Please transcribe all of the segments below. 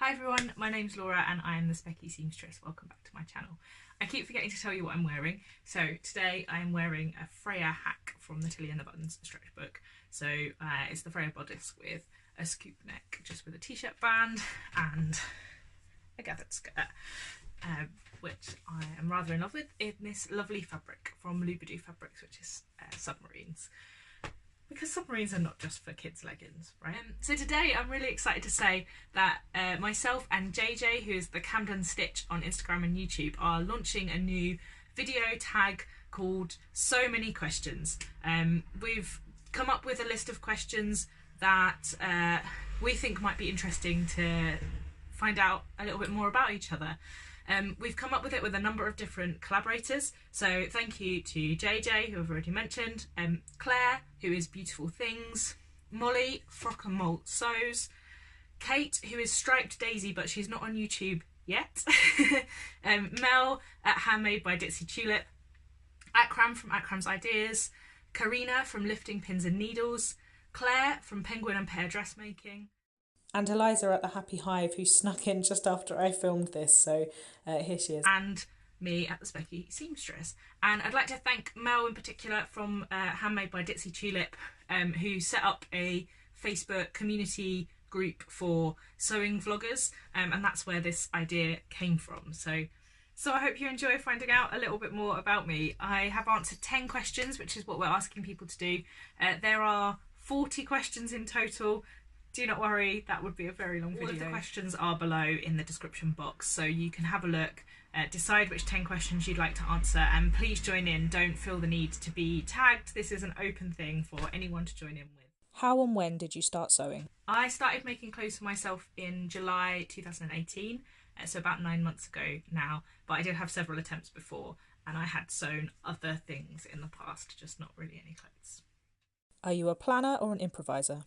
Hi everyone, my name's Laura and I am the Specky Seamstress. Welcome back to my channel. I keep forgetting to tell you what I'm wearing. So today I am wearing a Freya hack from the Tilly and the Buttons stretch book. So it's the Freya bodice with a scoop neck, just with a t-shirt band and a gathered skirt, which I am rather in love with, in this lovely fabric from Lubadoo Fabrics, which is submarines. Because submarines are not just for kids' leggings, right? So today I'm really excited to say that myself and JJ, who is the Camden Stitch on Instagram and YouTube, are launching a new video tag called So Many Questions. We've come up with a list of questions that we think might be interesting to find out a little bit more about each other. We've come up with it with a number of different collaborators, so thank you to JJ, who I've already mentioned, Claire, who is Beautiful Things, Molly, Frock and Malt Sews, Kate, who is Striped Daisy but she's not on YouTube yet, Mel at Handmade by Ditsy Tulip, Akram from Akram's Ideas, Karina from Lifting Pins and Needles, Claire from Penguin and Pear Dressmaking, and Eliza at the Happy Hive, who snuck in just after I filmed this, so here she is. And me at the Specky Seamstress. And I'd like to thank Mel in particular from Handmade by Ditsy Tulip, who set up a Facebook community group for sewing vloggers, and that's where this idea came from. So I hope you enjoy finding out a little bit more about me. I have answered 10 questions, which is what we're asking people to do. There are 40 questions in total. Do not worry, that would be a very long video. All of the questions are below in the description box, so you can have a look, decide which 10 questions you'd like to answer, and please join in. Don't feel the need to be tagged. This is an open thing for anyone to join in with. How and when did you start sewing? I started making clothes for myself in July 2018, so about 9 months ago now, but I did have several attempts before, and I had sewn other things in the past, just not really any clothes. Are you a planner or an improviser?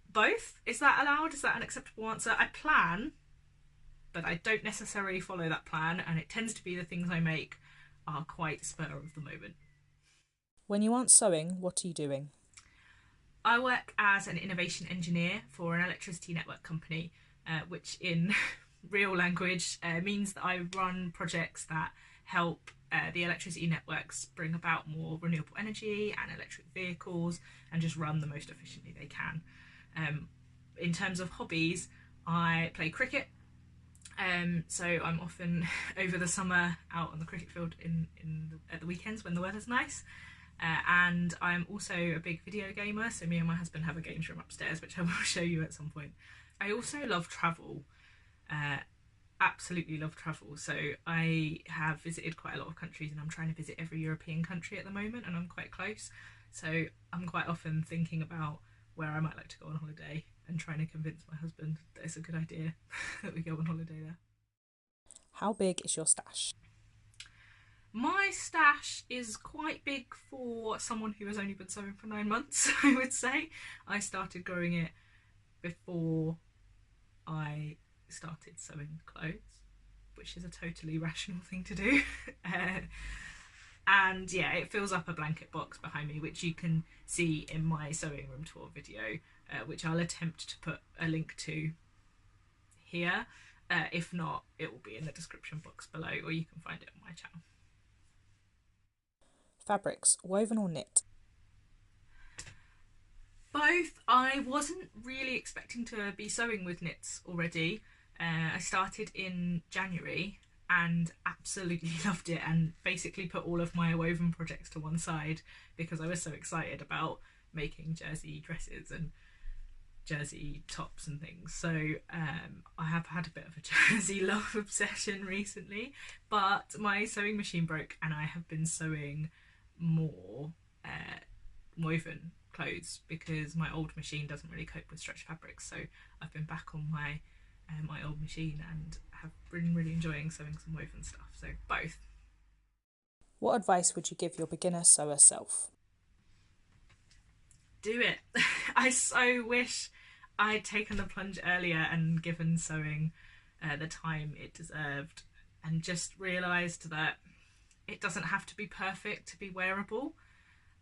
Both? Is that allowed? Is that an acceptable answer? I plan, but I don't necessarily follow that plan, and it tends to be the things I make are quite spur of the moment. When you aren't sewing, what are you doing? I work as an innovation engineer for an electricity network company, which in real language means that I run projects that help the electricity networks bring about more renewable energy and electric vehicles and just run the most efficiently they can. In terms of hobbies, I play cricket, so I'm often over the summer out on the cricket field at the weekends when the weather's nice, and I'm also a big video gamer, so me and my husband have a games room upstairs, which I will show you at some point. I also love travel, absolutely love travel, so I have visited quite a lot of countries, and I'm trying to visit every European country at the moment, and I'm quite close, so I'm quite often thinking about where I might like to go on holiday and trying to convince my husband that it's a good idea that we go on holiday there. How big is your stash? My stash is quite big for someone who has only been sewing for 9 months, I would say. I started growing it before I started sewing clothes, which is a totally rational thing to do. And yeah, it fills up a blanket box behind me, which you can see in my sewing room tour video, which I'll attempt to put a link to here. If not, it will be in the description box below, or you can find it on my channel. Fabrics, woven or knit? Both. I wasn't really expecting to be sewing with knits already. I started in January and absolutely loved it, and basically put all of my woven projects to one side because I was so excited about making jersey dresses and jersey tops and things. So I have had a bit of a jersey love obsession recently, but my sewing machine broke and I have been sewing more woven clothes because my old machine doesn't really cope with stretch fabrics, so I've been back on my old machine and have been really enjoying sewing some woven stuff, so both. What advice would you give your beginner sewer self? Do it. I so wish I'd taken the plunge earlier and given sewing the time it deserved, and just realised that it doesn't have to be perfect to be wearable,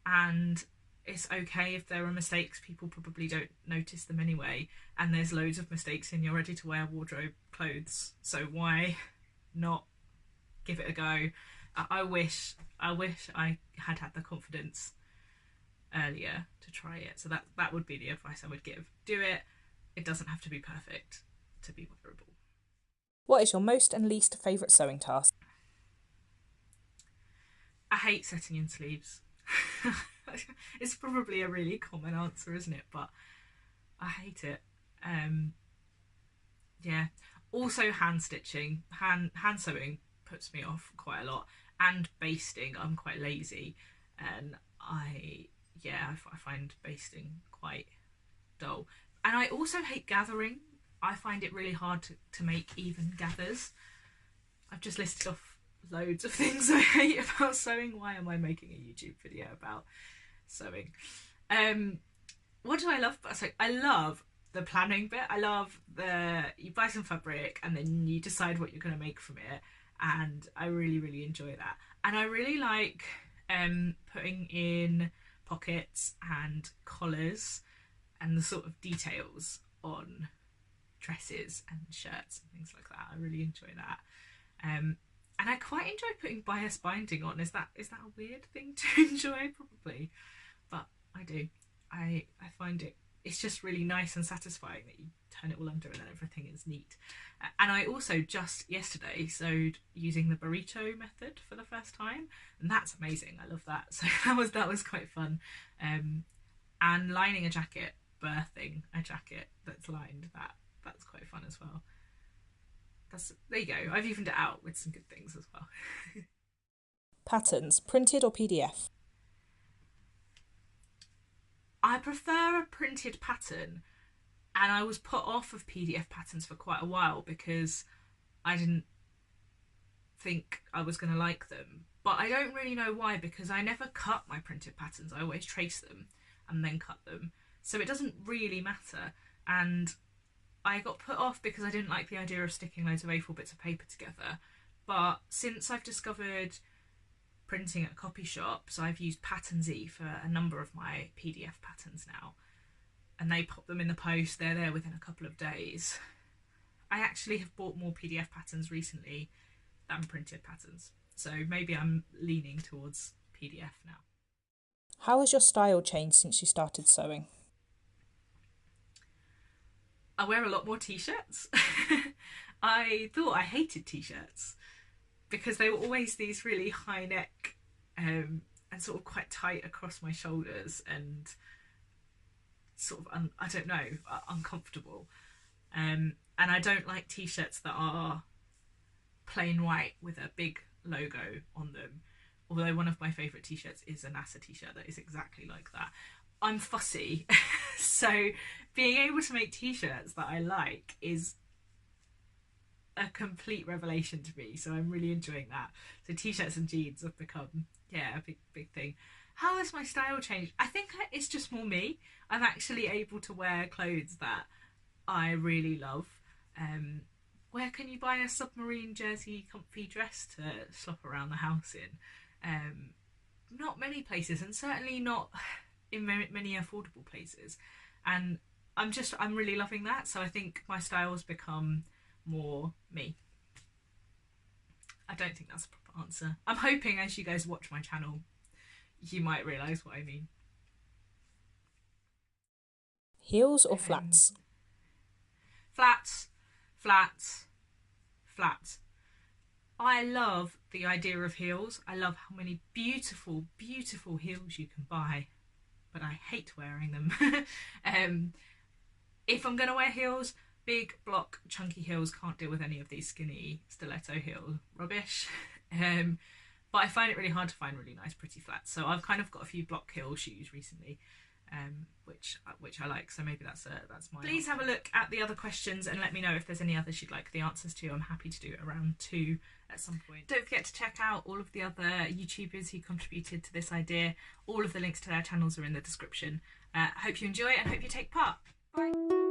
and it's okay if there are mistakes. People probably don't notice them anyway, and there's loads of mistakes in your ready to wear wardrobe clothes, so why not give it a go? I wish I had the confidence earlier to try it. So that would be the advice I would give. Do it. It doesn't have to be perfect to be wearable. What is your most and least favourite sewing task? I hate setting in sleeves. It's probably a really common answer, isn't it? But I hate it. Yeah. Also hand stitching. Hand sewing puts me off quite a lot. And basting, I'm quite lazy. And I find basting quite dull. And I also hate gathering. I find it really hard to make even gathers. I've just listed off loads of things I hate about sewing. Why am I making a YouTube video about sewing? What do I love about sewing? I love the planning bit. I love you buy some fabric and then you decide what you're going to make from it, and I really enjoy that. And I really like putting in pockets and collars and the sort of details on dresses and shirts and things like that. I really enjoy that. And I quite enjoy putting bias binding on. Is that a weird thing to enjoy? Probably, but I do. I find it's just really nice and satisfying that you turn it all under and then everything is neat. And I also just yesterday sewed using the burrito method for the first time, and that's amazing. I love that. So that was quite fun. And lining a jacket, birthing a jacket that's lined, that's quite fun as well. There you go. I've evened it out with some good things as well. Patterns, printed or PDF? I prefer a printed pattern, and I was put off of PDF patterns for quite a while because I didn't think I was going to like them. But I don't really know why, because I never cut my printed patterns. I always trace them and then cut them. So it doesn't really matter. And I got put off because I didn't like the idea of sticking loads of A4 bits of paper together. But since I've discovered printing at copy shops, I've used Pattern-Z for a number of my PDF patterns now, and they pop them in the post. They're there within a couple of days. I actually have bought more PDF patterns recently than printed patterns, so maybe I'm leaning towards PDF now. How has your style changed since you started sewing? I wear a lot more t-shirts. I thought I hated t-shirts because they were always these really high neck and sort of quite tight across my shoulders and sort of, uncomfortable. And I don't like t-shirts that are plain white with a big logo on them. Although one of my favourite t-shirts is a NASA t-shirt that is exactly like that. I'm fussy, so being able to make t-shirts that I like is a complete revelation to me, so I'm really enjoying that. So t-shirts and jeans have become a big thing. How has my style changed? I think it's just more me. I'm actually able to wear clothes that I really love. Where can you buy a submarine jersey comfy dress to slop around the house in? Not many places, and certainly not in many affordable places. And I'm really loving that. So I think my style has become more me. I don't think that's a proper answer. I'm hoping as you guys watch my channel you might realise what I mean. Heels or flats? Flats. I love the idea of heels. I love how many beautiful heels you can buy, but I hate wearing them. If I'm going to wear heels, big block chunky heels, can't deal with any of these skinny stiletto heel rubbish. But I find it really hard to find really nice pretty flats, so I've kind of got a few block heel shoes recently, which I like, so maybe that's mine. Please have a look at the other questions and let me know if there's any others you'd like the answers to. I'm happy to do a round 2 at some point. Don't forget to check out all of the other YouTubers who contributed to this idea. All of the links to their channels are in the description. Hope you enjoy it and hope you take part. Bye.